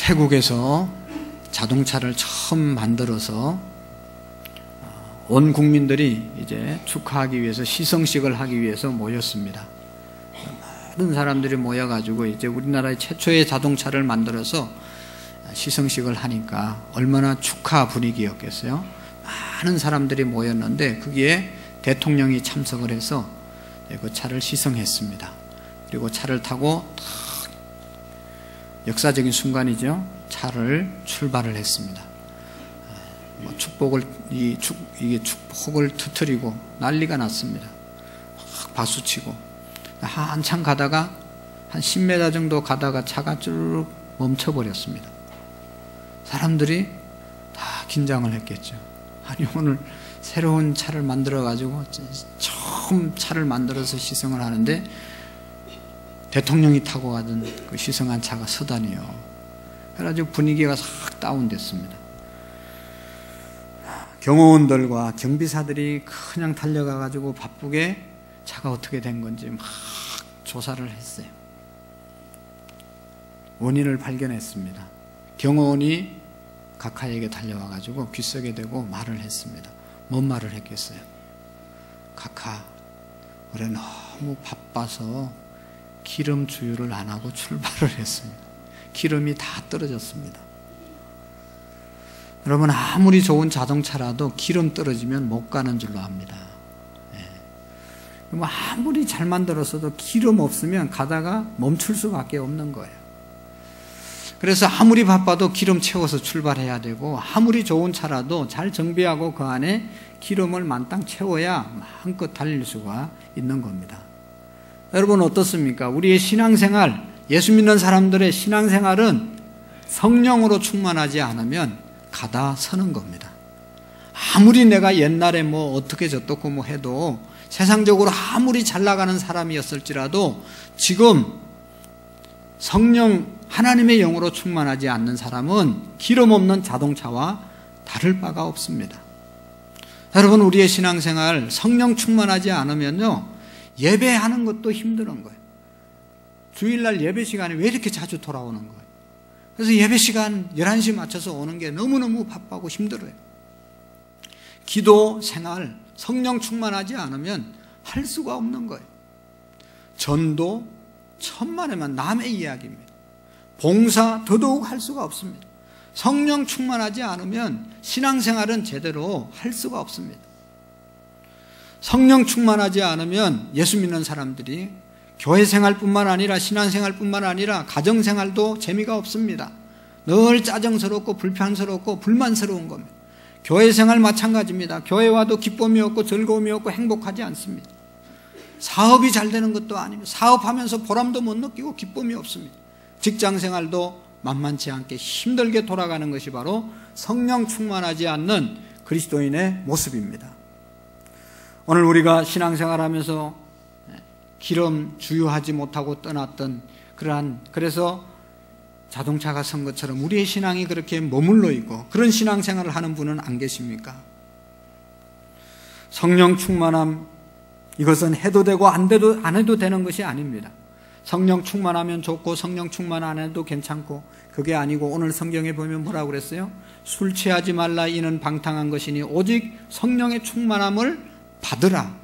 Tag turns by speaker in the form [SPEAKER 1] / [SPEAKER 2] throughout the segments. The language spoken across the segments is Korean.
[SPEAKER 1] 태국에서 자동차를 처음 만들어서 온 국민들이 이제 축하하기 위해서 시성식을 하기 위해서 모였습니다. 많은 사람들이 모여가지고 이제 우리나라의 최초의 자동차를 만들어서 시성식을 하니까 얼마나 축하 분위기였겠어요. 많은 사람들이 모였는데 거기에 대통령이 참석을 해서 그 차를 시성했습니다. 그리고 차를 타고 역사적인 순간이죠. 차를 출발을 했습니다. 축복을 축복을 터뜨리고 난리가 났습니다. 막 박수치고 한참 가다가 한 10m 정도 가다가 차가 쭉 멈춰버렸습니다. 사람들이 다 긴장을 했겠죠. 아니 오늘 새로운 차를 만들어 가지고 처음 차를 만들어서 시승을 하는데 대통령이 타고 가던 그 시승한 차가 서다니요. 그래가지고 분위기가 싹 다운됐습니다. 경호원들과 경비사들이 그냥 달려가 가지고 바쁘게 차가 어떻게 된 건지 막 조사를 했어요. 원인을 발견했습니다. 경호원이 각하에게 달려와 가지고 귓속에 대고 말을 했습니다. 뭔 말을 했겠어요? 각하, 올해 너무 바빠서 기름 주유를 안 하고 출발을 했습니다. 기름이 다 떨어졌습니다. 여러분, 아무리 좋은 자동차라도 기름 떨어지면 못 가는 줄로 압니다. 아무리 잘 만들었어도 기름 없으면 가다가 멈출 수밖에 없는 거예요. 그래서 아무리 바빠도 기름 채워서 출발해야 되고, 아무리 좋은 차라도 잘 정비하고 그 안에 기름을 만땅 채워야 마음껏 달릴 수가 있는 겁니다. 여러분 어떻습니까? 우리의 신앙생활, 예수 믿는 사람들의 신앙생활은 성령으로 충만하지 않으면 가다 서는 겁니다. 아무리 내가 옛날에 뭐 어떻게 저떻고 뭐 해도, 세상적으로 아무리 잘 나가는 사람이었을지라도 지금 성령 하나님의 영으로 충만하지 않는 사람은 기름 없는 자동차와 다를 바가 없습니다. 여러분, 우리의 신앙생활 성령 충만하지 않으면요, 예배하는 것도 힘든 거예요. 주일날 예배 시간에 왜 이렇게 자주 돌아오는 거예요? 그래서 예배 시간 11시 맞춰서 오는 게 너무너무 바빠고 힘들어요. 기도 생활, 성령 충만하지 않으면 할 수가 없는 거예요. 전도 천만에만 남의 이야기입니다. 봉사 더더욱 할 수가 없습니다. 성령 충만하지 않으면 신앙생활은 제대로 할 수가 없습니다. 성령 충만하지 않으면 예수 믿는 사람들이 교회 생활뿐만 아니라 신앙생활뿐만 아니라 가정생활도 재미가 없습니다. 늘 짜증스럽고 불편스럽고 불만스러운 겁니다. 교회 생활 마찬가지입니다. 교회 와도 기쁨이 없고 즐거움이 없고 행복하지 않습니다. 사업이 잘 되는 것도 아닙니다. 사업하면서 보람도 못 느끼고 기쁨이 없습니다. 직장생활도 만만치 않게 힘들게 돌아가는 것이 바로 성령 충만하지 않는 그리스도인의 모습입니다. 오늘 우리가 신앙생활하면서 기름 주유하지 못하고 떠났던 그래서 자동차가 선 것처럼 우리의 신앙이 그렇게 머물러 있고 그런 신앙생활을 하는 분은 안 계십니까? 성령 충만함, 이것은 해도 되고 안 해도 되는 것이 아닙니다. 성령 충만하면 좋고 성령 충만 안 해도 괜찮고, 그게 아니고 오늘 성경에 보면 뭐라고 그랬어요? 술 취하지 말라, 이는 방탕한 것이니 오직 성령의 충만함을 받으라.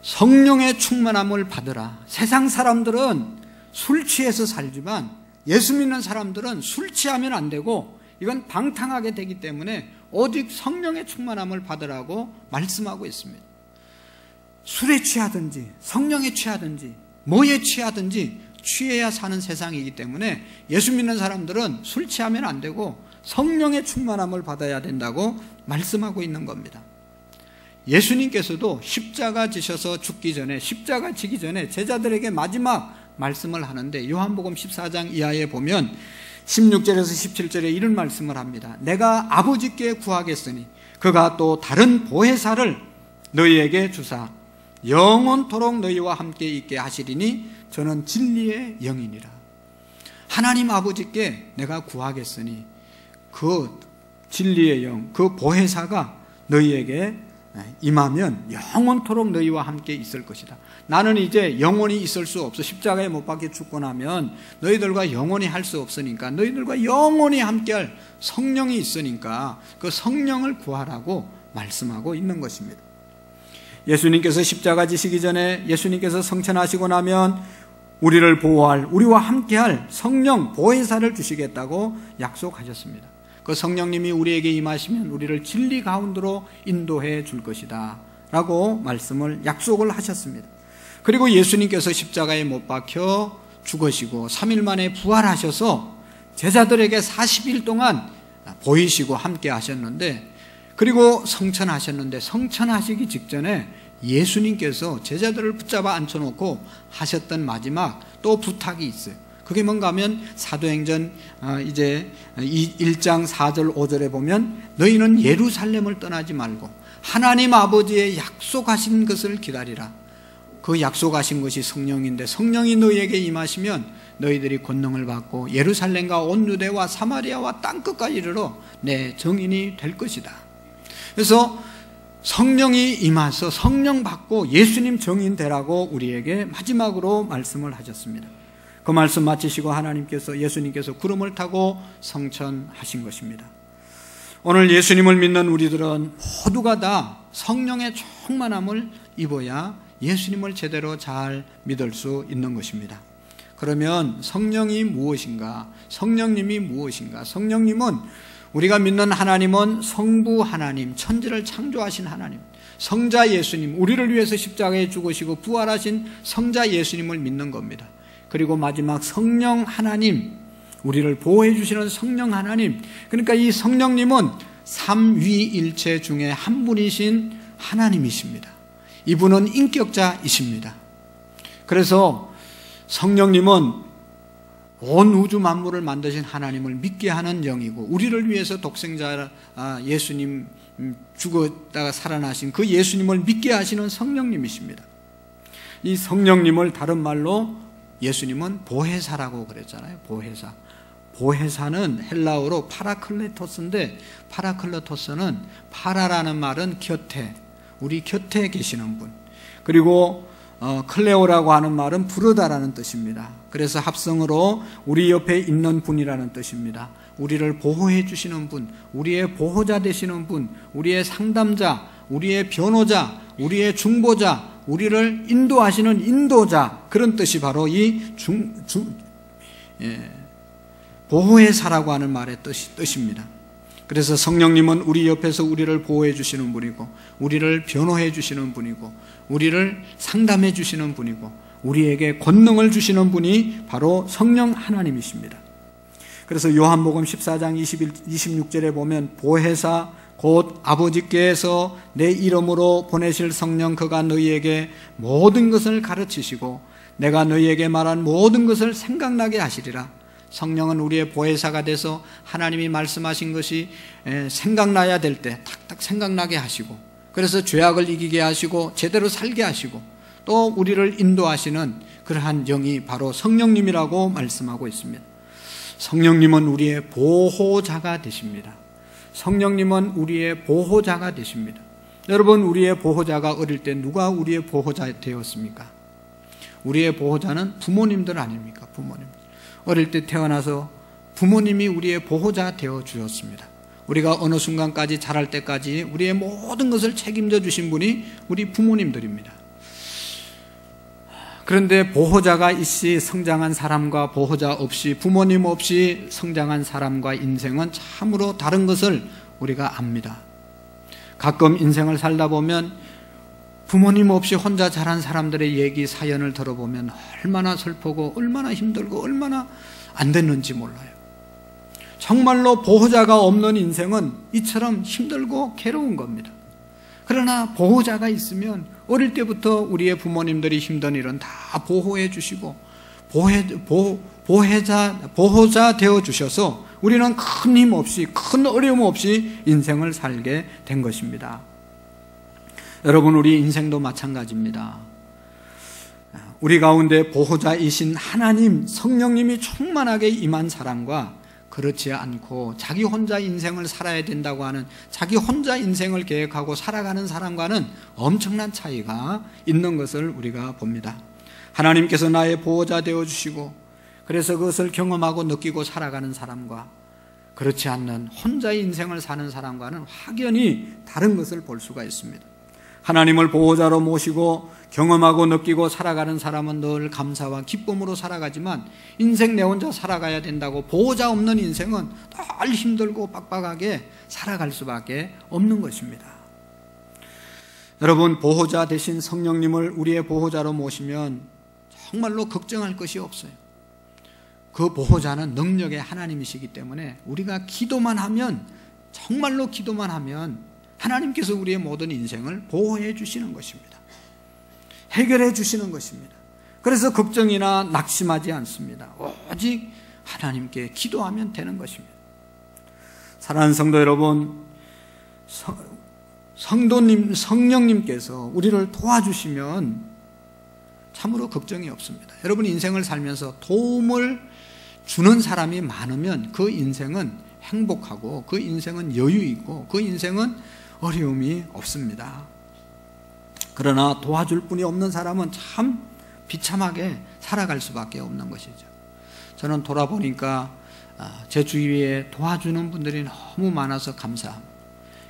[SPEAKER 1] 성령의 충만함을 받으라. 세상 사람들은 술 취해서 살지만 예수 믿는 사람들은 술 취하면 안 되고 이건 방탕하게 되기 때문에 오직 성령의 충만함을 받으라고 말씀하고 있습니다. 술에 취하든지 성령에 취하든지 뭐에 취하든지 취해야 사는 세상이기 때문에 예수 믿는 사람들은 술 취하면 안 되고 성령의 충만함을 받아야 된다고 말씀하고 있는 겁니다. 예수님께서도 십자가 지셔서 죽기 전에, 십자가 지기 전에 제자들에게 마지막 말씀을 하는데, 요한복음 14장 이하에 보면 16절에서 17절에 이런 말씀을 합니다. 내가 아버지께 구하겠으니 그가 또 다른 보혜사를 너희에게 주사 영원토록 너희와 함께 있게 하시리니 저는 진리의 영이니라. 하나님 아버지께 내가 구하겠으니 그 진리의 영, 그 보혜사가 너희에게 임하면 영원토록 너희와 함께 있을 것이다. 나는 이제 영원히 있을 수 없어. 십자가에 못 박혀 죽고 나면 너희들과 영원히 할 수 없으니까 너희들과 영원히 함께할 성령이 있으니까 그 성령을 구하라고 말씀하고 있는 것입니다. 예수님께서 십자가 지시기 전에 예수님께서 성천하시고 나면 우리를 보호할, 우리와 함께할 성령 보혜사를 주시겠다고 약속하셨습니다. 그 성령님이 우리에게 임하시면 우리를 진리 가운데로 인도해 줄 것이다 라고 말씀을 약속을 하셨습니다. 그리고 예수님께서 십자가에 못 박혀 죽으시고 3일 만에 부활하셔서 제자들에게 40일 동안 보이시고 함께 하셨는데, 그리고 성천하셨는데 성천하시기 직전에 예수님께서 제자들을 붙잡아 앉혀놓고 하셨던 마지막 또 부탁이 있어요. 그게 뭔가 하면 사도행전 이제 1장 4절 5절에 보면 너희는 예루살렘을 떠나지 말고 하나님 아버지의 약속하신 것을 기다리라. 그 약속하신 것이 성령인데 성령이 너희에게 임하시면 너희들이 권능을 받고 예루살렘과 온 유대와 사마리아와 땅끝까지 이르러 내 증인이 될 것이다. 그래서 성령이 임하서 성령 받고 예수님 증인 되라고 우리에게 마지막으로 말씀을 하셨습니다. 그 말씀 마치시고 예수님께서 구름을 타고 성천하신 것입니다. 오늘 예수님을 믿는 우리들은 모두가 다 성령의 충만함을 입어야 예수님을 제대로 잘 믿을 수 있는 것입니다. 그러면 성령이 무엇인가? 성령님이 무엇인가? 성령님은, 우리가 믿는 하나님은 성부 하나님, 천지를 창조하신 하나님, 성자 예수님, 우리를 위해서 십자가에 죽으시고 부활하신 성자 예수님을 믿는 겁니다. 그리고 마지막 성령 하나님, 우리를 보호해 주시는 성령 하나님, 그러니까 이 성령님은 삼위일체 중에 한 분이신 하나님이십니다. 이분은 인격자이십니다. 그래서 성령님은 온 우주 만물을 만드신 하나님을 믿게 하는 영이고, 우리를 위해서 독생자 예수님, 죽었다가 살아나신 그 예수님을 믿게 하시는 성령님이십니다. 이 성령님을 다른 말로 예수님은 보혜사라고 그랬잖아요. 보혜사. 보혜사는 헬라어로 파라클레토스인데, 파라클레토스는 파라라는 말은 곁에, 우리 곁에 계시는 분, 그리고 클레오라고 하는 말은 부르다라는 뜻입니다. 그래서 합성으로 우리 옆에 있는 분이라는 뜻입니다. 우리를 보호해 주시는 분, 우리의 보호자 되시는 분, 우리의 상담자, 우리의 변호자, 우리의 중보자, 우리를 인도하시는 인도자, 그런 뜻이 바로 이 보호의사라고 하는 말의 뜻입니다. 그래서 성령님은 우리 옆에서 우리를 보호해 주시는 분이고, 우리를 변호해 주시는 분이고, 우리를 상담해 주시는 분이고, 우리에게 권능을 주시는 분이 바로 성령 하나님이십니다. 그래서 요한복음 14장 26절에 보면 보혜사 곧 아버지께서 내 이름으로 보내실 성령 그가 너희에게 모든 것을 가르치시고 내가 너희에게 말한 모든 것을 생각나게 하시리라. 성령은 우리의 보혜사가 돼서 하나님이 말씀하신 것이 생각나야 될 때 탁탁 생각나게 하시고, 그래서 죄악을 이기게 하시고 제대로 살게 하시고 또 우리를 인도하시는 그러한 영이 바로 성령님이라고 말씀하고 있습니다. 성령님은 우리의 보호자가 되십니다. 성령님은 우리의 보호자가 되십니다. 여러분, 우리의 보호자가 어릴 때 누가 우리의 보호자 되었습니까? 우리의 보호자는 부모님들 아닙니까? 부모님. 어릴 때 태어나서 부모님이 우리의 보호자 되어 주셨습니다. 우리가 어느 순간까지 자랄 때까지 우리의 모든 것을 책임져 주신 분이 우리 부모님들입니다. 그런데 보호자가 있이 성장한 사람과 보호자 없이, 부모님 없이 성장한 사람과 인생은 참으로 다른 것을 우리가 압니다. 가끔 인생을 살다 보면 부모님 없이 혼자 자란 사람들의 얘기, 사연을 들어보면 얼마나 슬프고 얼마나 힘들고 얼마나 안 됐는지 몰라요. 정말로 보호자가 없는 인생은 이처럼 힘들고 괴로운 겁니다. 그러나 보호자가 있으면 어릴 때부터 우리의 부모님들이 힘든 일은 다 보호해 주시고 보호자 되어 주셔서 우리는 큰 힘 없이, 큰 어려움 없이 인생을 살게 된 것입니다. 여러분, 우리 인생도 마찬가지입니다. 우리 가운데 보호자이신 하나님, 성령님이 충만하게 임한 사람과 그 그렇지 않고 자기 혼자 인생을 살아야 된다고 하는, 자기 혼자 인생을 계획하고 살아가는 사람과는 엄청난 차이가 있는 것을 우리가 봅니다. 하나님께서 나의 보호자 되어주시고 그래서 그것을 경험하고 느끼고 살아가는 사람과 그렇지 않는 혼자의 인생을 사는 사람과는 확연히 다른 것을 볼 수가 있습니다. 하나님을 보호자로 모시고 경험하고 느끼고 살아가는 사람은 늘 감사와 기쁨으로 살아가지만, 인생 내 혼자 살아가야 된다고 보호자 없는 인생은 늘 힘들고 빡빡하게 살아갈 수밖에 없는 것입니다. 여러분, 보호자 대신 성령님을 우리의 보호자로 모시면 정말로 걱정할 것이 없어요. 그 보호자는 능력의 하나님이시기 때문에 우리가 기도만 하면, 정말로 기도만 하면 하나님께서 우리의 모든 인생을 보호해 주시는 것입니다. 해결해 주시는 것입니다. 그래서 걱정이나 낙심하지 않습니다. 오직 하나님께 기도하면 되는 것입니다. 사랑하는 성도 여러분, 성령님께서 우리를 도와주시면 참으로 걱정이 없습니다. 여러분, 인생을 살면서 도움을 주는 사람이 많으면 그 인생은 행복하고 그 인생은 여유 있고 그 인생은 어려움이 없습니다. 그러나 도와줄 분이 없는 사람은 참 비참하게 살아갈 수밖에 없는 것이죠. 저는 돌아보니까 제 주위에 도와주는 분들이 너무 많아서 감사합니다.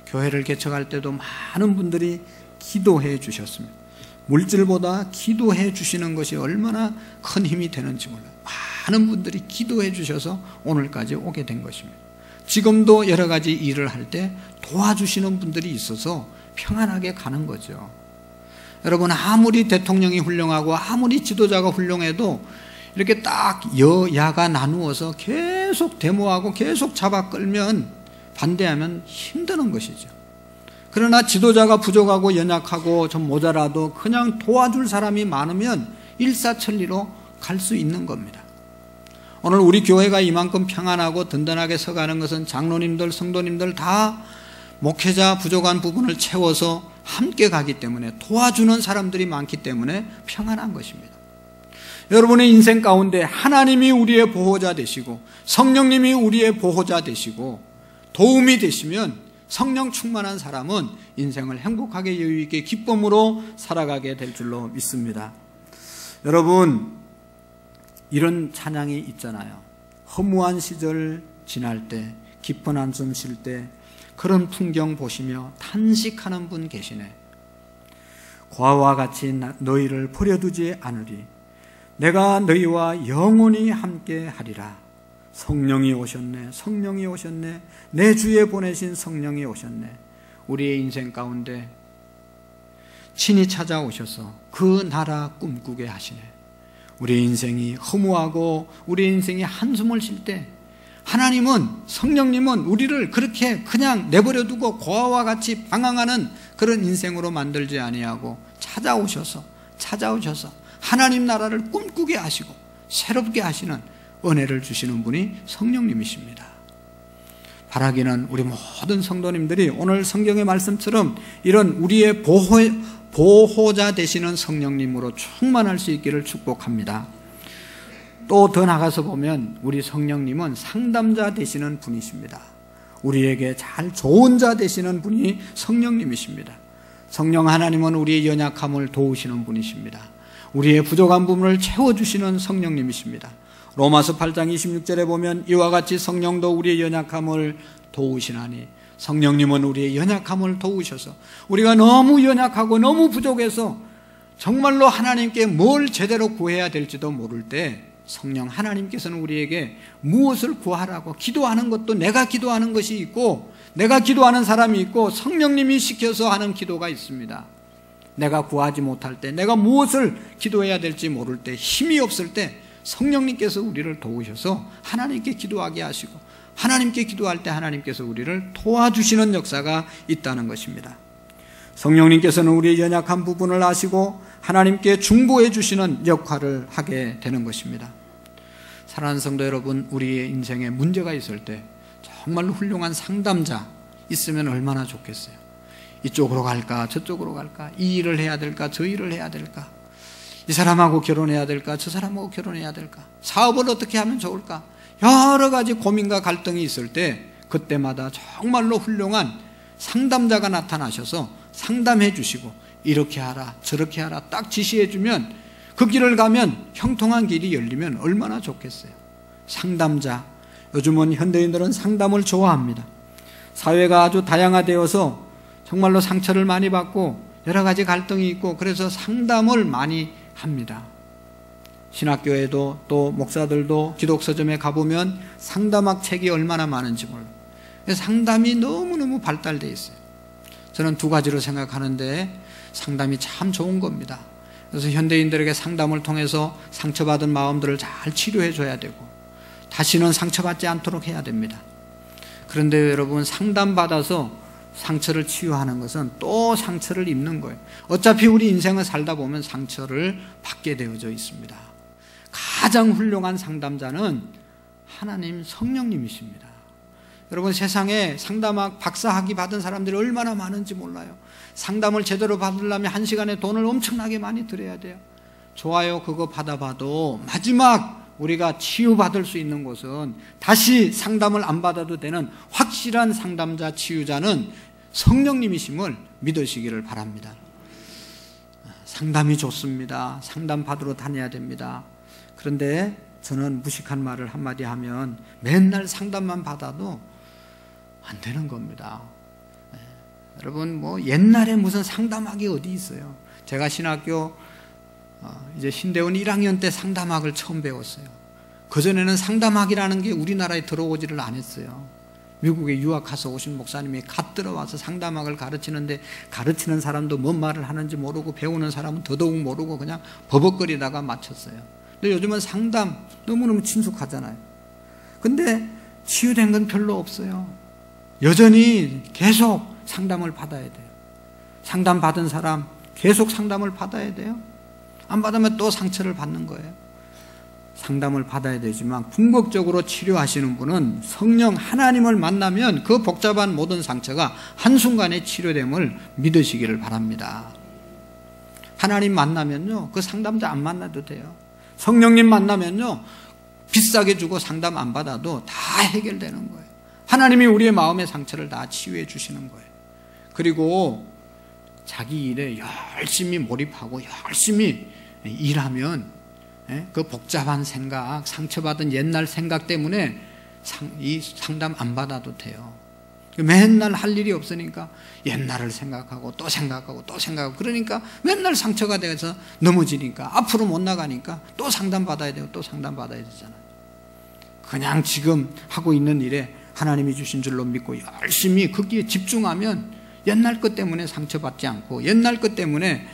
[SPEAKER 1] 교회를 개척할 때도 많은 분들이 기도해 주셨습니다. 물질보다 기도해 주시는 것이 얼마나 큰 힘이 되는지 몰라요. 많은 분들이 기도해 주셔서 오늘까지 오게 된 것입니다. 지금도 여러 가지 일을 할 때 도와주시는 분들이 있어서 평안하게 가는 거죠. 여러분, 아무리 대통령이 훌륭하고 아무리 지도자가 훌륭해도 이렇게 딱 여야가 나누어서 계속 데모하고 계속 잡아 끌면, 반대하면 힘드는 것이죠. 그러나 지도자가 부족하고 연약하고 좀 모자라도 그냥 도와줄 사람이 많으면 일사천리로 갈 수 있는 겁니다. 오늘 우리 교회가 이만큼 평안하고 든든하게 서가는 것은 장로님들, 성도님들 다 목회자 부족한 부분을 채워서 함께 가기 때문에, 도와주는 사람들이 많기 때문에 평안한 것입니다. 여러분의 인생 가운데 하나님이 우리의 보호자 되시고 성령님이 우리의 보호자 되시고 도움이 되시면, 성령 충만한 사람은 인생을 행복하게 여유있게 기쁨으로 살아가게 될 줄로 믿습니다. 여러분, 이런 찬양이 있잖아요. 허무한 시절 지날 때, 깊은 한숨 쉴 때 그런 풍경 보시며 탄식하는 분 계시네. 과와 같이 너희를 버려두지 않으리. 내가 너희와 영원히 함께 하리라. 성령이 오셨네. 성령이 오셨네. 내 주에 보내신 성령이 오셨네. 우리의 인생 가운데 친히 찾아오셔서 그 나라 꿈꾸게 하시네. 우리의 인생이 허무하고 우리의 인생이 한숨을 쉴 때 하나님은, 성령님은 우리를 그렇게 그냥 내버려두고 고아와 같이 방황하는 그런 인생으로 만들지 아니하고 찾아오셔서 하나님 나라를 꿈꾸게 하시고 새롭게 하시는 은혜를 주시는 분이 성령님이십니다. 바라기는 우리 모든 성도님들이 오늘 성경의 말씀처럼 이런 우리의 보호자 되시는 성령님으로 충만할 수 있기를 축복합니다. 또 더 나가서 보면 우리 성령님은 상담자 되시는 분이십니다. 우리에게 잘 좋은 자 되시는 분이 성령님이십니다. 성령 하나님은 우리의 연약함을 도우시는 분이십니다. 우리의 부족한 부분을 채워주시는 성령님이십니다. 로마서 8장 26절에 보면 이와 같이 성령도 우리의 연약함을 도우시나니, 성령님은 우리의 연약함을 도우셔서 우리가 너무 연약하고 너무 부족해서 정말로 하나님께 뭘 제대로 구해야 될지도 모를 때 성령 하나님께서는 우리에게 무엇을 구하라고 기도하는 것도 내가 기도하는 것이 있고 내가 기도하는 사람이 있고 성령님이 시켜서 하는 기도가 있습니다. 내가 구하지 못할 때, 내가 무엇을 기도해야 될지 모를 때, 힘이 없을 때 성령님께서 우리를 도우셔서 하나님께 기도하게 하시고 하나님께 기도할 때 하나님께서 우리를 도와주시는 역사가 있다는 것입니다. 성령님께서는 우리의 연약한 부분을 아시고 하나님께 중보해 주시는 역할을 하게 되는 것입니다. 사랑하는 성도 여러분, 우리의 인생에 문제가 있을 때 정말로 훌륭한 상담자 있으면 얼마나 좋겠어요. 이쪽으로 갈까 저쪽으로 갈까, 이 일을 해야 될까 저 일을 해야 될까, 이 사람하고 결혼해야 될까 저 사람하고 결혼해야 될까, 사업을 어떻게 하면 좋을까, 여러 가지 고민과 갈등이 있을 때 그때마다 정말로 훌륭한 상담자가 나타나셔서 상담해 주시고 이렇게 하라 저렇게 하라 딱 지시해 주면 그 길을 가면 형통한 길이 열리면 얼마나 좋겠어요. 상담자, 요즘은 현대인들은 상담을 좋아합니다. 사회가 아주 다양화되어서 정말로 상처를 많이 받고 여러 가지 갈등이 있고 그래서 상담을 많이 합니다. 신학교에도 또 목사들도 기독서점에 가보면 상담학 책이 얼마나 많은지 몰라요. 상담이 너무너무 발달되어 있어요. 저는 두 가지로 생각하는데 상담이 참 좋은 겁니다. 그래서 현대인들에게 상담을 통해서 상처받은 마음들을 잘 치료해 줘야 되고 다시는 상처받지 않도록 해야 됩니다. 그런데 여러분 상담받아서 상처를 치유하는 것은 또 상처를 입는 거예요. 어차피 우리 인생을 살다 보면 상처를 받게 되어져 있습니다. 가장 훌륭한 상담자는 하나님 성령님이십니다. 여러분 세상에 상담학 박사학위 받은 사람들이 얼마나 많은지 몰라요. 상담을 제대로 받으려면 1시간에 돈을 엄청나게 많이 들여야 돼요. 좋아요. 그거 받아봐도 마지막 우리가 치유받을 수 있는 곳은 다시 상담을 안 받아도 되는 확실한 상담자 치유자는 성령님이심을 믿으시기를 바랍니다. 상담이 좋습니다. 상담 받으러 다녀야 됩니다. 그런데 저는 무식한 말을 한마디 하면 맨날 상담만 받아도 안 되는 겁니다. 여러분 뭐 옛날에 무슨 상담학이 어디 있어요. 제가 신학교 이제 신대원 1학년 때 상담학을 처음 배웠어요. 그전에는 상담학이라는 게 우리나라에 들어오지를 않았어요. 미국에 유학가서 오신 목사님이 갓 들어와서 상담학을 가르치는데 가르치는 사람도 뭔 말을 하는지 모르고 배우는 사람은 더더욱 모르고 그냥 버벅거리다가 마쳤어요. 근데 요즘은 상담 너무너무 친숙하잖아요. 근데 치유된 건 별로 없어요. 여전히 계속 상담을 받아야 돼요. 상담 받은 사람 계속 상담을 받아야 돼요. 안 받으면 또 상처를 받는 거예요. 상담을 받아야 되지만 궁극적으로 치료하시는 분은 성령 하나님을 만나면 그 복잡한 모든 상처가 한순간에 치료됨을 믿으시기를 바랍니다. 하나님 만나면요 그 상담자 안 만나도 돼요. 성령님 만나면요 비싸게 주고 상담 안 받아도 다 해결되는 거예요. 하나님이 우리의 마음의 상처를 다 치유해 주시는 거예요. 그리고 자기 일에 열심히 몰입하고 열심히 일하면 그 복잡한 생각, 상처받은 옛날 생각 때문에 이 상담 안 받아도 돼요. 맨날 할 일이 없으니까 옛날을 생각하고 또 생각하고 또 생각하고 그러니까 맨날 상처가 돼서 넘어지니까 앞으로 못 나가니까 또 상담 받아야 되고 또 상담 받아야 되잖아요. 그냥 지금 하고 있는 일에 하나님이 주신 줄로 믿고 열심히 거기에 집중하면 옛날 것 때문에 상처받지 않고 옛날 것 때문에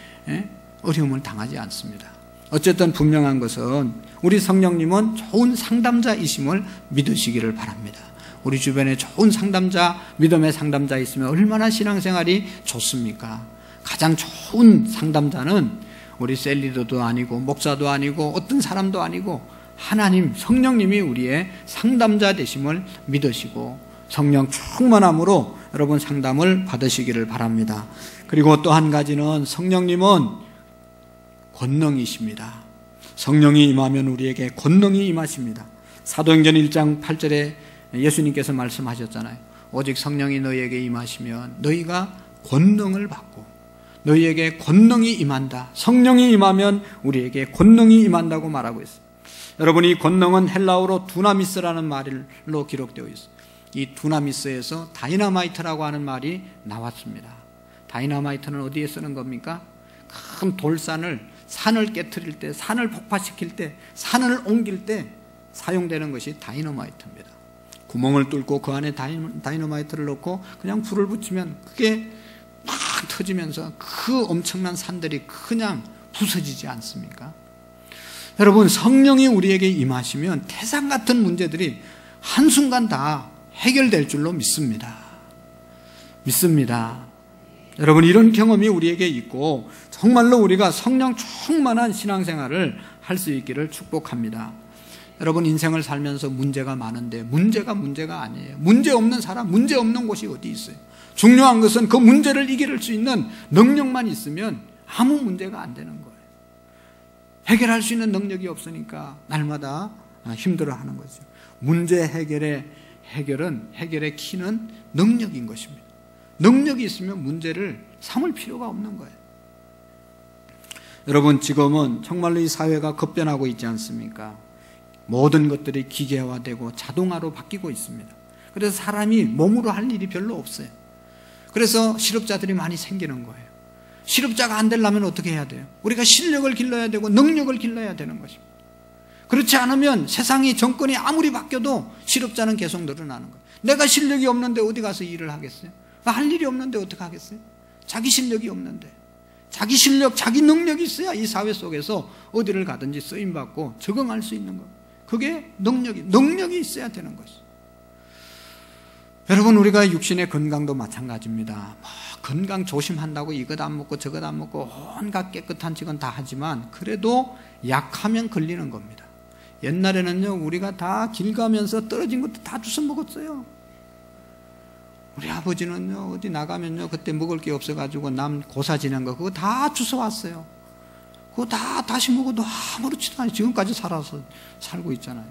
[SPEAKER 1] 어려움을 당하지 않습니다. 어쨌든 분명한 것은 우리 성령님은 좋은 상담자이심을 믿으시기를 바랍니다. 우리 주변에 좋은 상담자, 믿음의 상담자 있으면 얼마나 신앙생활이 좋습니까? 가장 좋은 상담자는 우리 셀리더도 아니고 목사도 아니고 어떤 사람도 아니고 하나님 성령님이 우리의 상담자 되심을 믿으시고 성령 충만함으로 여러분 상담을 받으시기를 바랍니다. 그리고 또 한 가지는 성령님은 권능이십니다. 성령이 임하면 우리에게 권능이 임하십니다. 사도행전 1장 8절에 예수님께서 말씀하셨잖아요. 오직 성령이 너희에게 임하시면 너희가 권능을 받고 너희에게 권능이 임한다. 성령이 임하면 우리에게 권능이 임한다고 말하고 있어요. 여러분 이 권능은 헬라어로 두나미스라는 말로 기록되어 있어요. 이 두나미스에서 다이너마이트라고 하는 말이 나왔습니다. 다이너마이트는 어디에 쓰는 겁니까? 큰 돌산을 산을 깨트릴 때, 산을 폭파시킬 때, 산을 옮길 때 사용되는 것이 다이너마이트입니다. 구멍을 뚫고 그 안에 다이너마이트를 넣고 그냥 불을 붙이면 그게 막 터지면서 그 엄청난 산들이 그냥 부서지지 않습니까? 여러분 성령이 우리에게 임하시면 태산 같은 문제들이 한순간 다 해결될 줄로 믿습니다. 여러분 이런 경험이 우리에게 있고 정말로 우리가 성령 충만한 신앙생활을 할 수 있기를 축복합니다. 여러분 인생을 살면서 문제가 많은데 문제가 아니에요. 문제 없는 사람, 문제 없는 곳이 어디 있어요? 중요한 것은 그 문제를 이길 수 있는 능력만 있으면 아무 문제가 안 되는 거예요. 해결할 수 있는 능력이 없으니까 날마다 힘들어하는 거죠. 문제 해결의 키는 능력인 것입니다. 능력이 있으면 문제를 삼을 필요가 없는 거예요. 여러분, 지금은 정말로 이 사회가 급변하고 있지 않습니까? 모든 것들이 기계화되고 자동화로 바뀌고 있습니다. 그래서 사람이 몸으로 할 일이 별로 없어요. 그래서 실업자들이 많이 생기는 거예요. 실업자가 안 되려면 어떻게 해야 돼요? 우리가 실력을 길러야 되고 능력을 길러야 되는 것입니다. 그렇지 않으면 세상이 정권이 아무리 바뀌어도 실업자는 계속 늘어나는 거예요. 내가 실력이 없는데 어디 가서 일을 하겠어요? 할 일이 없는데 어떻게 하겠어요? 자기 실력이 없는데. 자기 실력, 자기 능력이 있어야 이 사회 속에서 어디를 가든지 쓰임받고 적응할 수 있는 거예요. 그게 능력이 있어야 되는 것이죠. 여러분, 우리가 육신의 건강도 마찬가지입니다. 건강 조심한다고 이것 안 먹고 저것 안 먹고 온갖 깨끗한 직은 다 하지만 그래도 약하면 걸리는 겁니다. 옛날에는요, 우리가 다 길 가면서 떨어진 것도 다 주워 먹었어요. 우리 아버지는요, 어디 나가면요, 그때 먹을 게 없어가지고 남 고사 지낸 거 그거 다 주워 왔어요. 그거 다 다시 먹어도 아무렇지도 않아요. 지금까지 살고 있잖아요.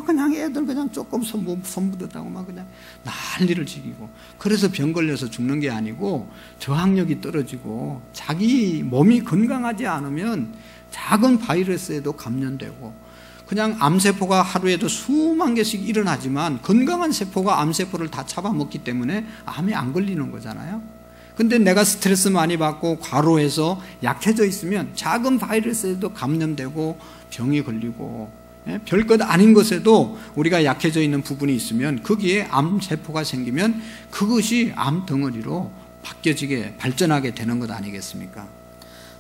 [SPEAKER 1] 그냥 애들 그냥 조금 손 묻었다고 막 그냥 난리를 지기고. 그래서 병 걸려서 죽는 게 아니고 저항력이 떨어지고 자기 몸이 건강하지 않으면 작은 바이러스에도 감염되고, 그냥 암세포가 하루에도 수만 개씩 일어나지만 건강한 세포가 암세포를 다 잡아먹기 때문에 암에 안 걸리는 거잖아요. 근데 내가 스트레스 많이 받고 과로해서 약해져 있으면 작은 바이러스에도 감염되고 병이 걸리고, 별것 아닌 것에도 우리가 약해져 있는 부분이 있으면 거기에 암세포가 생기면 그것이 암덩어리로 바뀌어지게 발전하게 되는 것 아니겠습니까?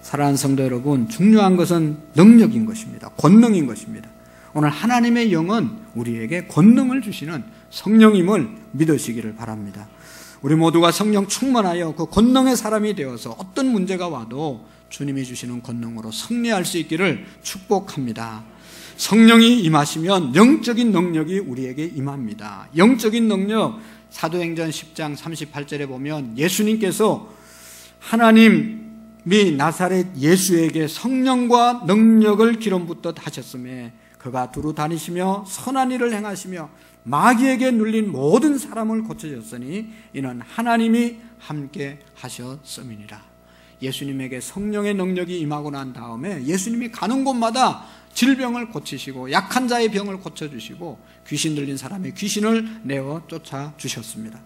[SPEAKER 1] 사랑하는 성도 여러분, 중요한 것은 능력인 것입니다. 권능인 것입니다. 오늘 하나님의 영은 우리에게 권능을 주시는 성령임을 믿으시기를 바랍니다. 우리 모두가 성령 충만하여 그 권능의 사람이 되어서 어떤 문제가 와도 주님이 주시는 권능으로 승리할 수 있기를 축복합니다. 성령이 임하시면 영적인 능력이 우리에게 임합니다. 영적인 능력, 사도행전 10장 38절에 보면 예수님께서 하나님이 나사렛 예수에게 성령과 능력을 기름 붓듯 하셨음에 그가 두루 다니시며 선한 일을 행하시며 마귀에게 눌린 모든 사람을 고쳐줬으니 이는 하나님이 함께 하셨음이니라. 예수님에게 성령의 능력이 임하고 난 다음에 예수님이 가는 곳마다 질병을 고치시고 약한 자의 병을 고쳐주시고 귀신 들린 사람의 귀신을 내어 쫓아주셨습니다.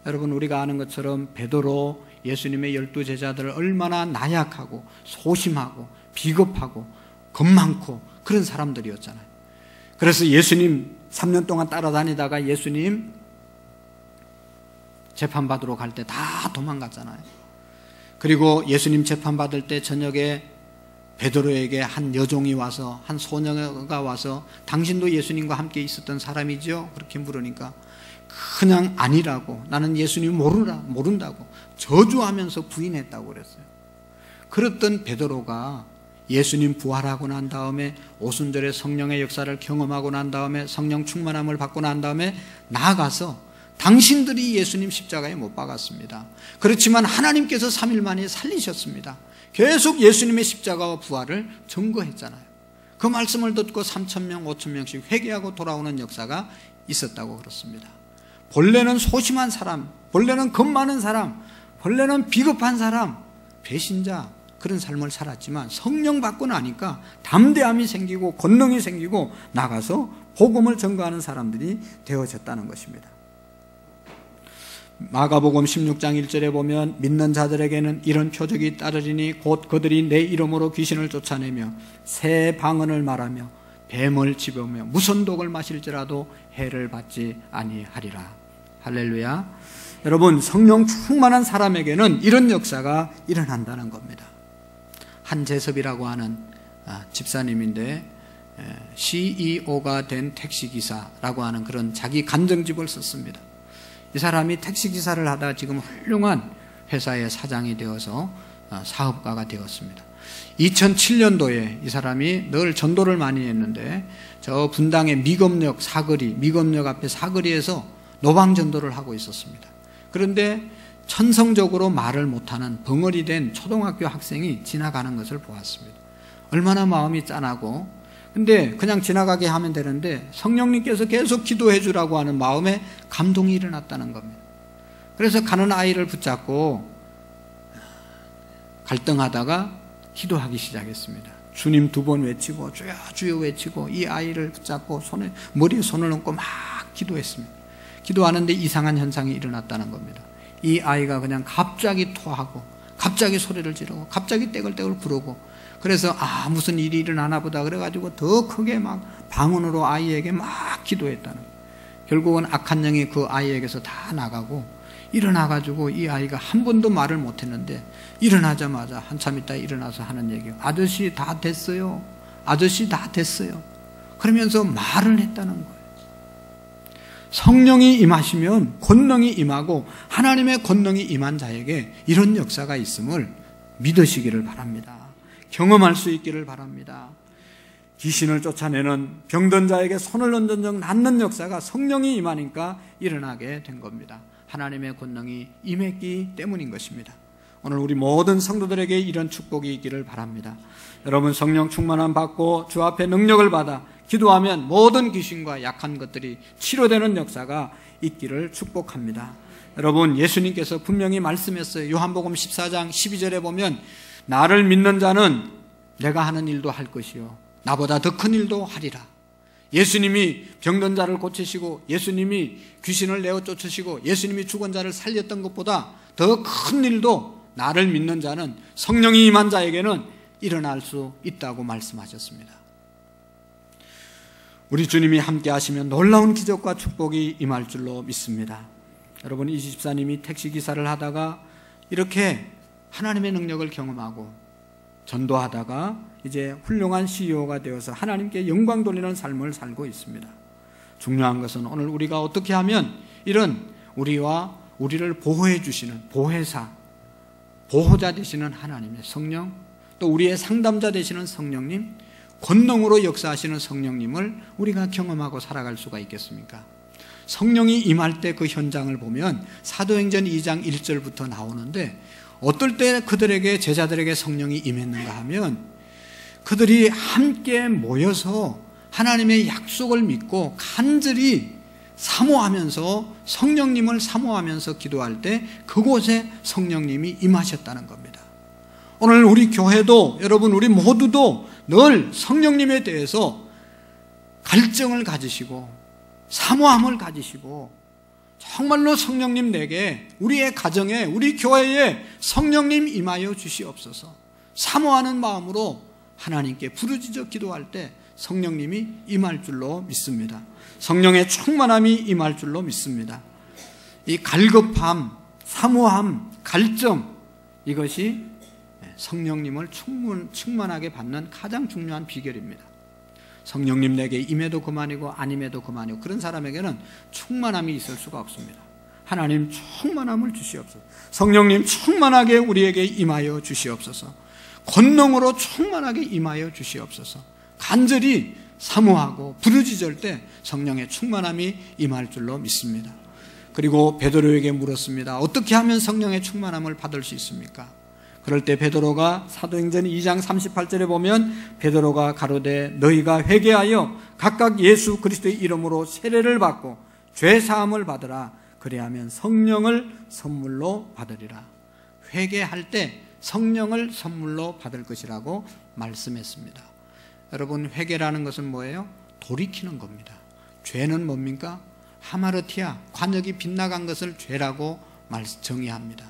[SPEAKER 1] 여러분, 우리가 아는 것처럼 베드로, 예수님의 12제자들을 얼마나 나약하고 소심하고 비겁하고 겁 많고 그런 사람들이었잖아요. 그래서 예수님 3년 동안 따라다니다가 예수님 재판받으러 갈 때 다 도망갔잖아요. 그리고 예수님 재판받을 때 저녁에 베드로에게 한 여종이 와서, 한 소녀가 와서 당신도 예수님과 함께 있었던 사람이죠? 그렇게 물으니까 그냥 아니라고, 나는 예수님 모른다고 저주하면서 부인했다고 그랬어요. 그랬던 베드로가 예수님 부활하고 난 다음에 오순절에 성령의 역사를 경험하고 난 다음에 성령 충만함을 받고 난 다음에 나아가서 당신들이 예수님 십자가에 못 박았습니다. 그렇지만 하나님께서 3일 만에 살리셨습니다. 계속 예수님의 십자가와 부활을 증거했잖아요. 그 말씀을 듣고 3,000명, 5,000명씩 회개하고 돌아오는 역사가 있었다고 그렇습니다. 본래는 소심한 사람, 본래는 겁 많은 사람, 본래는 비겁한 사람, 배신자, 그런 삶을 살았지만 성령 받고 나니까 담대함이 생기고 권능이 생기고 나가서 복음을 전거하는 사람들이 되어졌다는 것입니다. 마가복음 16장 1절에 보면 믿는 자들에게는 이런 표적이 따르리니 곧 그들이 내 이름으로 귀신을 쫓아내며 새 방언을 말하며 뱀을 집으며 무슨 독을 마실지라도 해를 받지 아니하리라. 할렐루야. 여러분, 성령 충만한 사람에게는 이런 역사가 일어난다는 겁니다. 한재섭이라고 하는 집사님인데 CEO가 된 택시기사라고 하는 그런 자기 간증집을 썼습니다. 이 사람이 택시기사를 하다 지금 훌륭한 회사의 사장이 되어서 사업가가 되었습니다. 2007년도에 이 사람이 늘 전도를 많이 했는데 저 분당의 미검역 앞에 사거리에서 노방전도를 하고 있었습니다. 그런데 천성적으로 말을 못하는 벙어리 된 초등학교 학생이 지나가는 것을 보았습니다. 얼마나 마음이 짠하고 근데 그냥 지나가게 하면 되는데 성령님께서 계속 기도해 주라고 하는 마음에 감동이 일어났다는 겁니다. 그래서 가는 아이를 붙잡고 갈등하다가 기도하기 시작했습니다. 주님 2번 외치고 주여 주여 외치고 이 아이를 붙잡고 머리에 손을 얹고 막 기도했습니다. 기도하는데 이상한 현상이 일어났다는 겁니다. 이 아이가 그냥 갑자기 토하고 갑자기 소리를 지르고 갑자기 떼글떼글 구르고, 그래서 무슨 일이 일어나나 보다 그래가지고 더 크게 막 방언으로 아이에게 막 기도했다는 거예요. 결국은 악한 영이 그 아이에게서 다 나가고 일어나가지고 이 아이가 한 번도 말을 못했는데 일어나자마자 한참 있다 일어나서 하는 얘기예요. 아저씨 다 됐어요. 아저씨 다 됐어요. 그러면서 말을 했다는 거예요. 성령이 임하시면 권능이 임하고 하나님의 권능이 임한 자에게 이런 역사가 있음을 믿으시기를 바랍니다. 경험할 수 있기를 바랍니다. 귀신을 쫓아내는 병든 자에게 손을 얹은 적 낫는 역사가 성령이 임하니까 일어나게 된 겁니다. 하나님의 권능이 임했기 때문인 것입니다. 오늘 우리 모든 성도들에게 이런 축복이 있기를 바랍니다. 여러분 성령 충만함 받고 주 앞에 능력을 받아 기도하면 모든 귀신과 약한 것들이 치료되는 역사가 있기를 축복합니다. 여러분 예수님께서 분명히 말씀했어요. 요한복음 14장 12절에 보면 나를 믿는 자는 내가 하는 일도 할 것이요 나보다 더 큰 일도 하리라. 예수님이 병든 자를 고치시고 예수님이 귀신을 내어 쫓으시고 예수님이 죽은 자를 살렸던 것보다 더 큰 일도 나를 믿는 자는, 성령이 임한 자에게는 일어날 수 있다고 말씀하셨습니다. 우리 주님이 함께 하시면 놀라운 기적과 축복이 임할 줄로 믿습니다. 여러분 이 집사님이 택시기사를 하다가 이렇게 하나님의 능력을 경험하고 전도하다가 이제 훌륭한 CEO가 되어서 하나님께 영광 돌리는 삶을 살고 있습니다. 중요한 것은 오늘 우리가 어떻게 하면 이런 우리와 우리를 보호해 주시는 보혜사, 보호자 되시는 하나님의 성령, 또 우리의 상담자 되시는 성령님, 권능으로 역사하시는 성령님을 우리가 경험하고 살아갈 수가 있겠습니까? 성령이 임할 때 그 현장을 보면 사도행전 2장 1절부터 나오는데, 어떨 때 그들에게 제자들에게 성령이 임했는가 하면 그들이 함께 모여서 하나님의 약속을 믿고 간절히 사모하면서 성령님을 사모하면서 기도할 때 그곳에 성령님이 임하셨다는 겁니다. 오늘 우리 교회도, 여러분 우리 모두도 늘 성령님에 대해서 갈증을 가지시고 사모함을 가지시고 정말로 성령님 내게 우리의 가정에 우리 교회에 성령님 임하여 주시옵소서 사모하는 마음으로 하나님께 부르짖어 기도할 때 성령님이 임할 줄로 믿습니다. 성령의 충만함이 임할 줄로 믿습니다. 이 갈급함, 사모함, 갈증, 이것이 성령님을 충만하게 받는 가장 중요한 비결입니다. 성령님 내게 임해도 그만이고 안 임해도 그만이고 그런 사람에게는 충만함이 있을 수가 없습니다. 하나님 충만함을 주시옵소서. 성령님 충만하게 우리에게 임하여 주시옵소서. 권능으로 충만하게 임하여 주시옵소서. 간절히 사모하고 부르짖을 때 성령의 충만함이 임할 줄로 믿습니다. 그리고 베드로에게 물었습니다. 어떻게 하면 성령의 충만함을 받을 수 있습니까? 그럴 때 베드로가 사도행전 2장 38절에 보면 베드로가 가로되 너희가 회개하여 각각 예수 그리스도의 이름으로 세례를 받고 죄 사함을 받으라. 그래야면 성령을 선물로 받으리라. 회개할 때 성령을 선물로 받을 것이라고 말씀했습니다. 여러분 회개라는 것은 뭐예요? 돌이키는 겁니다. 죄는 뭡니까? 하마르티아, 관역이 빗나간 것을 죄라고 정의합니다.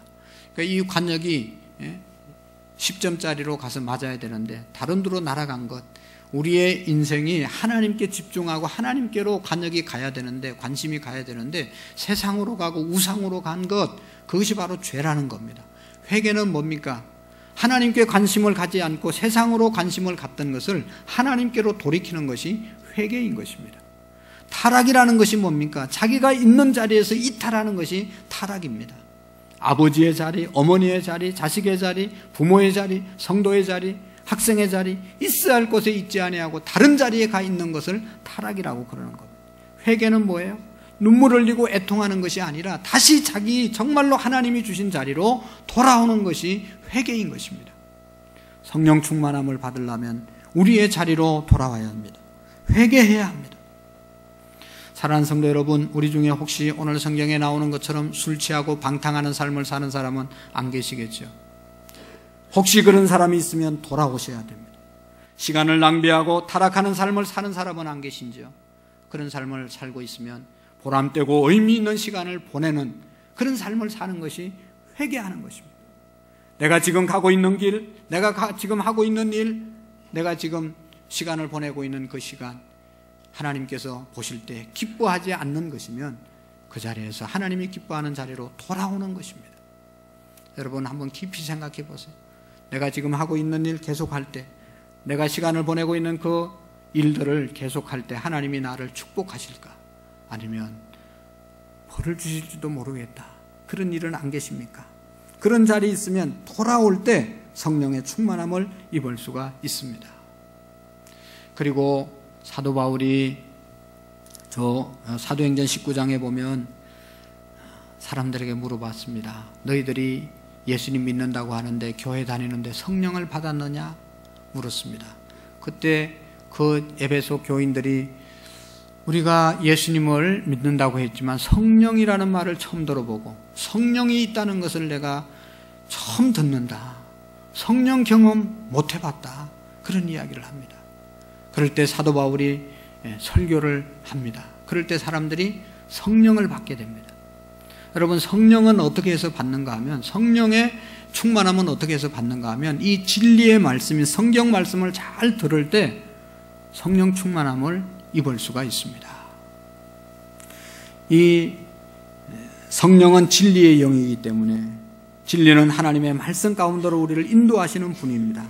[SPEAKER 1] 그러니까 이 관역이 10점짜리로 가서 맞아야 되는데 다른 데로 날아간 것, 우리의 인생이 하나님께 집중하고 하나님께로 관역이 가야 되는데, 관심이 가야 되는데 세상으로 가고 우상으로 간 것, 그것이 바로 죄라는 겁니다. 회개는 뭡니까? 하나님께 관심을 가지 않고 세상으로 관심을 갖던 것을 하나님께로 돌이키는 것이 회개인 것입니다. 타락이라는 것이 뭡니까? 자기가 있는 자리에서 이탈하는 것이 타락입니다. 아버지의 자리, 어머니의 자리, 자식의 자리, 부모의 자리, 성도의 자리, 학생의 자리, 있어야 할 곳에 있지 아니하고 다른 자리에 가 있는 것을 타락이라고 그러는 겁니다. 회개는 뭐예요? 눈물 흘리고 애통하는 것이 아니라 다시 자기 정말로 하나님이 주신 자리로 돌아오는 것이 회개인 것입니다. 성령 충만함을 받으려면 우리의 자리로 돌아와야 합니다. 회개해야 합니다. 사랑하는 성도 여러분, 우리 중에 혹시 오늘 성경에 나오는 것처럼 술 취하고 방탕하는 삶을 사는 사람은 안 계시겠죠? 혹시 그런 사람이 있으면 돌아오셔야 됩니다. 시간을 낭비하고 타락하는 삶을 사는 사람은 안 계신지요? 그런 삶을 살고 있으면 보람되고 의미 있는 시간을 보내는 그런 삶을 사는 것이 회개하는 것입니다. 내가 지금 가고 있는 길, 내가 지금 하고 있는 일, 내가 지금 시간을 보내고 있는 그 시간, 하나님께서 보실 때 기뻐하지 않는 것이면 그 자리에서 하나님이 기뻐하는 자리로 돌아오는 것입니다. 여러분 한번 깊이 생각해 보세요. 내가 지금 하고 있는 일 계속할 때, 내가 시간을 보내고 있는 그 일들을 계속할 때 하나님이 나를 축복하실까? 아니면 벌을 주실지도 모르겠다. 그런 일은 안 계십니까? 그런 자리에 있으면 돌아올 때 성령의 충만함을 입을 수가 있습니다. 그리고 사도 바울이 사도행전 19장에 보면 사람들에게 물어봤습니다. 너희들이 예수님 믿는다고 하는데 교회 다니는데 성령을 받았느냐? 물었습니다. 그때 그 에베소 교인들이 우리가 예수님을 믿는다고 했지만 성령이라는 말을 처음 들어보고 성령이 있다는 것을 내가 처음 듣는다. 성령 경험 못 해봤다. 그런 이야기를 합니다. 그럴 때 사도 바울이 설교를 합니다. 그럴 때 사람들이 성령을 받게 됩니다. 여러분 성령은 어떻게 해서 받는가 하면, 성령의 충만함은 어떻게 해서 받는가 하면 이 진리의 말씀인 성경 말씀을 잘 들을 때 성령 충만함을 입을 수가 있습니다. 이 성령은 진리의 영이기 때문에 진리는 하나님의 말씀 가운데로 우리를 인도하시는 분입니다.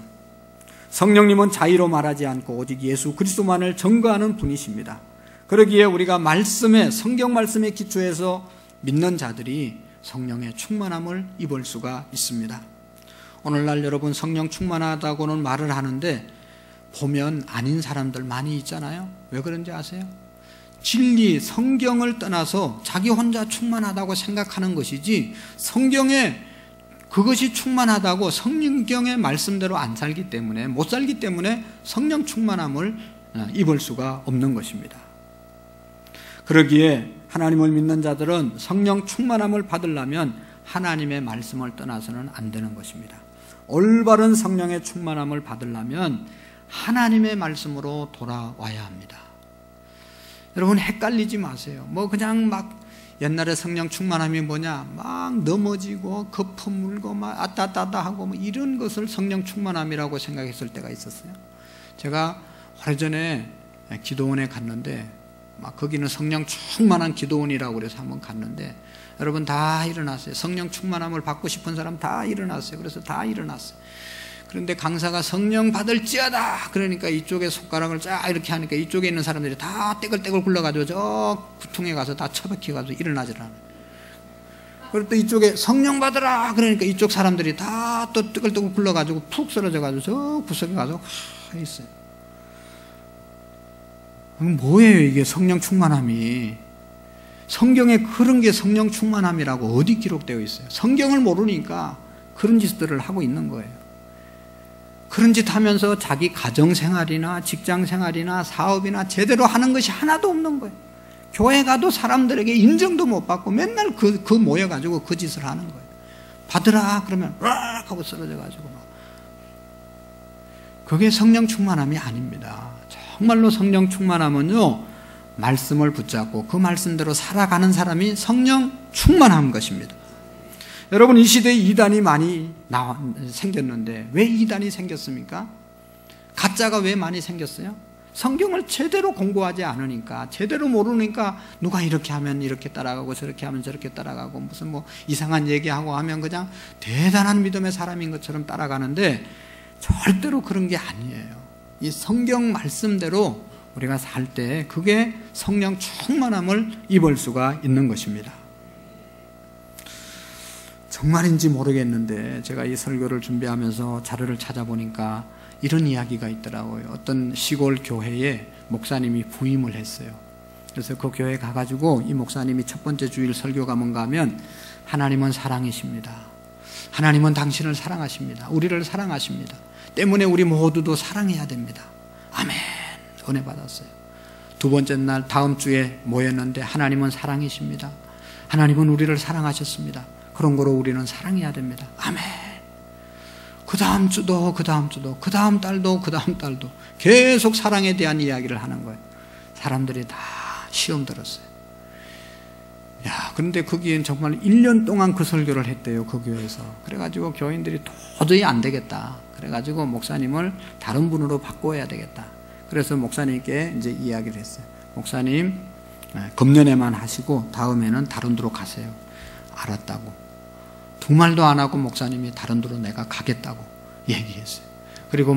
[SPEAKER 1] 성령님은 자의로 말하지 않고 오직 예수 그리스도만을 증거하는 분이십니다. 그러기에 우리가 말씀에, 성경 말씀에 기초해서 믿는 자들이 성령의 충만함을 입을 수가 있습니다. 오늘날 여러분 성령 충만하다고는 말을 하는데 보면 아닌 사람들 많이 있잖아요. 왜 그런지 아세요? 진리, 성경을 떠나서 자기 혼자 충만하다고 생각하는 것이지 성경에 그것이 충만하다고 성경의 말씀대로 안 살기 때문에, 못 살기 때문에 성령 충만함을 입을 수가 없는 것입니다. 그러기에 하나님을 믿는 자들은 성령 충만함을 받으려면 하나님의 말씀을 떠나서는 안 되는 것입니다. 올바른 성령의 충만함을 받으려면 하나님의 말씀으로 돌아와야 합니다. 여러분 헷갈리지 마세요. 그냥 막 옛날에 성령 충만함이 뭐냐, 막 넘어지고 거품 물고 막 아따따따 하고 이런 것을 성령 충만함이라고 생각했을 때가 있었어요. 제가 오래전에 기도원에 갔는데 막 거기는 성령 충만한 기도원이라고 그래서 한번 갔는데 여러분 다 일어났어요. 성령 충만함을 받고 싶은 사람 다 일어났어요. 그래서 다 일어났어요. 그런데 강사가 성령 받을지어다 그러니까 이쪽에 손가락을 쫙 이렇게 하니까 이쪽에 있는 사람들이 다 떼글떼글 굴러가지고 저 구퉁에 가서 다 처박혀가지고 일어나질 않아요. 그리고 또 이쪽에 성령 받으라 그러니까 이쪽 사람들이 다 또 떼글떼글 굴러가지고 푹 쓰러져가지고 저 구석에 가서 있어요. 뭐예요 이게 성령 충만함이? 성경에 그런 게 성령 충만함이라고 어디 기록되어 있어요? 성경을 모르니까 그런 짓들을 하고 있는 거예요. 그런 짓 하면서 자기 가정생활이나 직장생활이나 사업이나 제대로 하는 것이 하나도 없는 거예요. 교회 가도 사람들에게 인정도 못 받고 맨날 그 모여가지고 그 짓을 하는 거예요. 받으라 그러면 락 하고 쓰러져가지고 막. 그게 성령 충만함이 아닙니다. 정말로 성령 충만함은요, 말씀을 붙잡고 그 말씀대로 살아가는 사람이 성령 충만한 것입니다. 여러분 이 시대에 이단이 많이 생겼는데 왜 이단이 생겼습니까? 가짜가 왜 많이 생겼어요? 성경을 제대로 공부하지 않으니까, 제대로 모르니까 누가 이렇게 하면 이렇게 따라가고 저렇게 하면 저렇게 따라가고 무슨 이상한 얘기하고 하면 그냥 대단한 믿음의 사람인 것처럼 따라가는데 절대로 그런 게 아니에요. 이 성경 말씀대로 우리가 살 때 그게 성령 충만함을 입을 수가 있는 것입니다. 정말인지 모르겠는데 제가 이 설교를 준비하면서 자료를 찾아보니까 이런 이야기가 있더라고요. 어떤 시골 교회에 목사님이 부임을 했어요. 그래서 그 교회에 가가지고 이 목사님이 첫 번째 주일 설교가 뭔가 하면 하나님은 사랑이십니다. 하나님은 당신을 사랑하십니다. 우리를 사랑하십니다. 때문에 우리 모두도 사랑해야 됩니다. 아멘. 은혜 받았어요. 두 번째 날 다음 주에 모였는데 하나님은 사랑이십니다. 하나님은 우리를 사랑하셨습니다. 그런 거로 우리는 사랑해야 됩니다. 아멘. 그 다음 주도 그 다음 주도 그 다음 달도 그 다음 달도 계속 사랑에 대한 이야기를 하는 거예요. 사람들이 다 시험 들었어요. 야, 그런데 거기엔 정말 1년 동안 그 설교를 했대요. 그 교회에서. 그래가지고 교인들이 도저히 안 되겠다. 그래가지고 목사님을 다른 분으로 바꿔야 되겠다. 그래서 목사님께 이제 이야기를 했어요. 목사님, 금년에만 하시고 다음에는 다른 데로 가세요. 알았다고. 두 말도 안 하고 목사님이 다른 데로 내가 가겠다고 얘기했어요. 그리고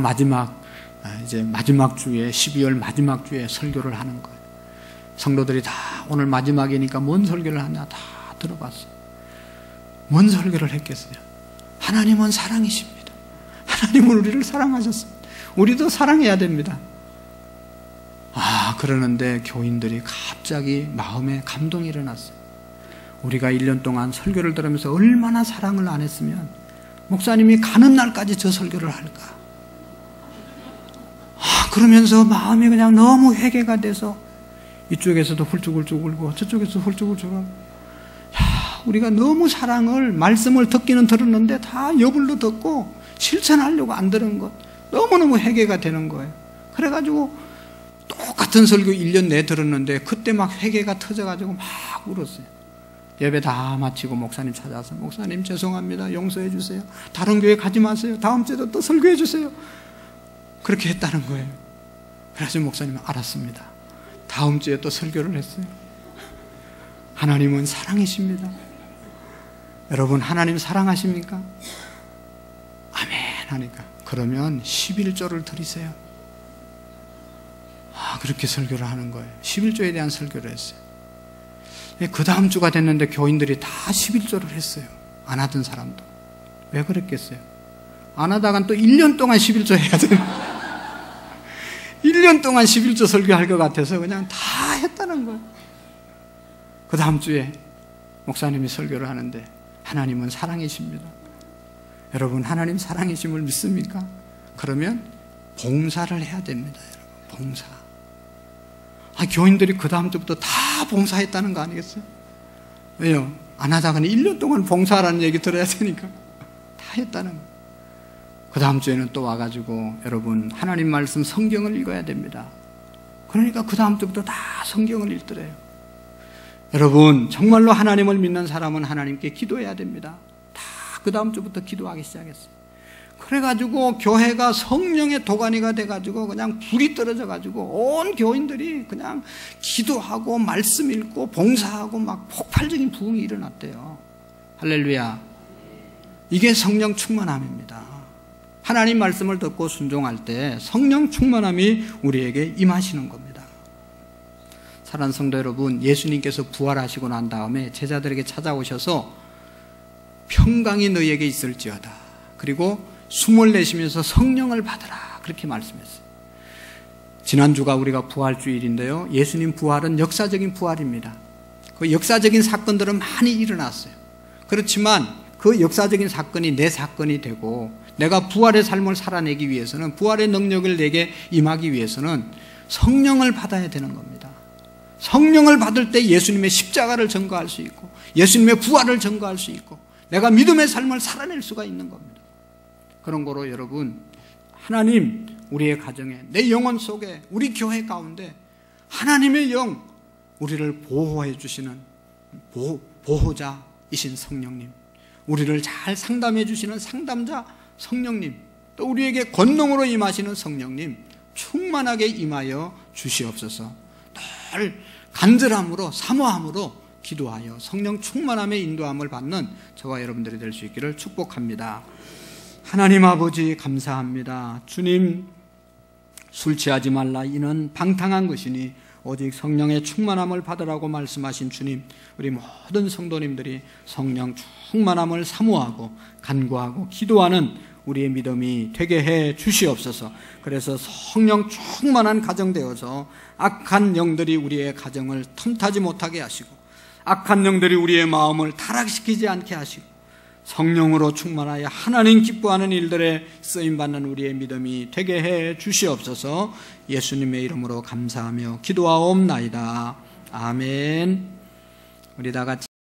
[SPEAKER 1] 이제 마지막 주에 12월 마지막 주에 설교를 하는 거예요. 성도들이 다 오늘 마지막이니까 뭔 설교를 하냐 다 들어봤어요. 뭔 설교를 했겠어요? 하나님은 사랑이십니다. 하나님은 우리를 사랑하셨습니다. 우리도 사랑해야 됩니다. 그러는데 교인들이 갑자기 마음에 감동이 일어났어요. 우리가 1년 동안 설교를 들으면서 얼마나 사랑을 안 했으면 목사님이 가는 날까지 저 설교를 할까? 그러면서 마음이 그냥 너무 회개가 돼서 이쪽에서도 훌쩍훌쩍 울고 저쪽에서도 훌쩍훌쩍 울고, 우리가 너무 사랑을 말씀을 듣기는 들었는데 다 여불로 듣고 실천하려고 안 들은 것, 너무너무 회개가 되는 거예요. 그래가지고 똑같은 설교 1년 내에 들었는데 그때 막 회개가 터져가지고 막 울었어요. 예배 다 마치고 목사님 찾아서 목사님 죄송합니다. 용서해 주세요. 다른 교회 가지 마세요. 다음 주에도 또 설교해 주세요. 그렇게 했다는 거예요. 그래서 목사님은 알았습니다. 다음 주에 또 설교를 했어요. 하나님은 사랑이십니다. 여러분 하나님 사랑하십니까? 아멘 하니까 그러면 11조를 드리세요. 그렇게 설교를 하는 거예요. 11조에 대한 설교를 했어요. 그 다음 주가 됐는데 교인들이 다 11조를 했어요. 안 하던 사람도. 왜 그랬겠어요? 안 하다간 또 1년 동안 11조 해야 되는 1년 동안 11조 설교할 것 같아서 그냥 다 했다는 거예요. 그 다음 주에 목사님이 설교를 하는데 하나님은 사랑이십니다. 여러분 하나님 사랑이심을 믿습니까? 그러면 봉사를 해야 됩니다. 여러분 봉사. 교인들이 그 다음 주부터 다 봉사했다는 거 아니겠어요? 왜요? 안 하다가는 1년 동안 봉사하라는 얘기 들어야 되니까 다 했다는 거예요. 그 다음 주에는 또 와가지고 여러분 하나님 말씀 성경을 읽어야 됩니다. 그러니까 그 다음 주부터 다 성경을 읽더래요. 여러분 정말로 하나님을 믿는 사람은 하나님께 기도해야 됩니다. 다 그 다음 주부터 기도하기 시작했어요. 그래가지고 교회가 성령의 도가니가 돼가지고 그냥 불이 떨어져가지고 온 교인들이 그냥 기도하고 말씀 읽고 봉사하고 막 폭발적인 부흥이 일어났대요. 할렐루야. 이게 성령 충만함입니다. 하나님 말씀을 듣고 순종할 때 성령 충만함이 우리에게 임하시는 겁니다. 사랑하는 성도 여러분, 예수님께서 부활하시고 난 다음에 제자들에게 찾아오셔서 평강이 너희에게 있을지어다. 그리고 숨을 내쉬면서 성령을 받으라. 그렇게 말씀했어요. 지난주가 우리가 부활주일인데요. 예수님 부활은 역사적인 부활입니다. 그 역사적인 사건들은 많이 일어났어요. 그렇지만 그 역사적인 사건이 내 사건이 되고 내가 부활의 삶을 살아내기 위해서는 부활의 능력을 내게 임하기 위해서는 성령을 받아야 되는 겁니다. 성령을 받을 때 예수님의 십자가를 전거할 수 있고 예수님의 부활을 전거할 수 있고 내가 믿음의 삶을 살아낼 수가 있는 겁니다. 그런 거로 여러분 하나님 우리의 가정에 내 영혼 속에 우리 교회 가운데 하나님의 영 우리를 보호해 주시는 보호자이신 성령님, 우리를 잘 상담해 주시는 상담자 성령님, 또 우리에게 권능으로 임하시는 성령님 충만하게 임하여 주시옵소서. 늘 간절함으로 사모함으로 기도하여 성령 충만함의 인도함을 받는 저와 여러분들이 될 수 있기를 축복합니다. 하나님 아버지 감사합니다. 주님, 술 취하지 말라 이는 방탕한 것이니 오직 성령의 충만함을 받으라고 말씀하신 주님, 우리 모든 성도님들이 성령 충만함을 사모하고 간구하고 기도하는 우리의 믿음이 되게 해 주시옵소서. 그래서 성령 충만한 가정 되어서 악한 영들이 우리의 가정을 틈타지 못하게 하시고 악한 영들이 우리의 마음을 타락시키지 않게 하시고 성령으로 충만하여 하나님 기뻐하는 일들에 쓰임받는 우리의 믿음이 되게 해 주시옵소서. 예수님의 이름으로 감사하며 기도하옵나이다. 아멘. 우리 다 같이